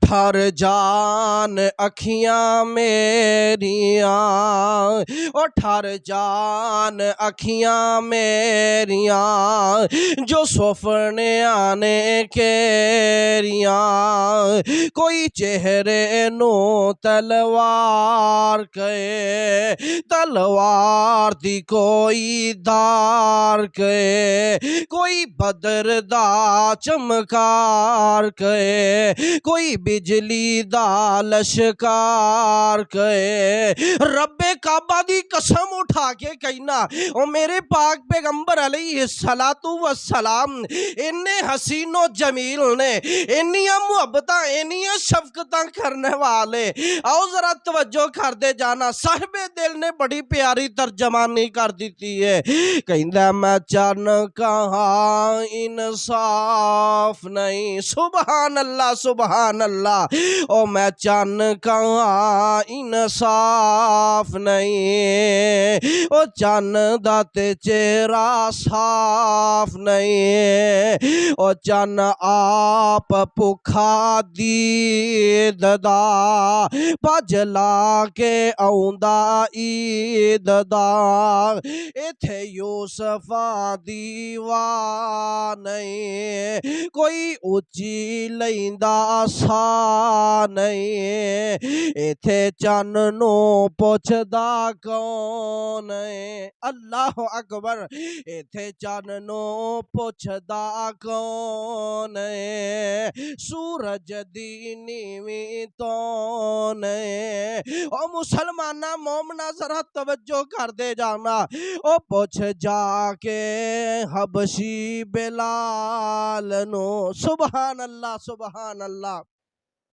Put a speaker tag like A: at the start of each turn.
A: ठर जान अखियां मेरियां, ओ ठर जान अखियां मेरियां, जो सपने आने केरियां। कोई चेहरे नू तलवार कहे, तलवार दी कोई धार कहे, कोई बदर दा चमकार कहे, कोई बिजली दा लश्कार कहे। रब्बे काबा दी कसम उठा के कहना, ओ मेरे पाक पैगंबर अलैहिस्सलातु वस्सलाम इन्ने हसीनो जमील ने, इन्नियां मुहब्बतां इन्नियां शफकतां करने वाले। आओ जरा तवज्जो कर दे जाना, साहिबे दिल ने बड़ी प्यारी तर्जमानी कर दी है। कहंदा मैं चन कहाँ इंसाफ नहीं, सुबहान अल्लाह सुबहान अल्लाह। ओ मैं चन कहाँ इंसाफ नहीं, ओ चन दा ते चेहरा साफ नहीं, ओ चन आप भुखा दीद दा भज ला के आउंदा ईद दा। इथे यूसफा दीवा नहीं, कोई उची लैंदा सा नहीं, इथे चन नू पुछदा कौन है। अल्लाह अकबर। इथे चन नू पुछदा कौन है, सूरज दी नीवी तौन है। ओ मुसलमाना मोमना जरा तवज्जो कर दे जाना, ओ पुछ जाके हबशी बिलाल नो। सुबहान अल्लाह सुबहान अल्लाह।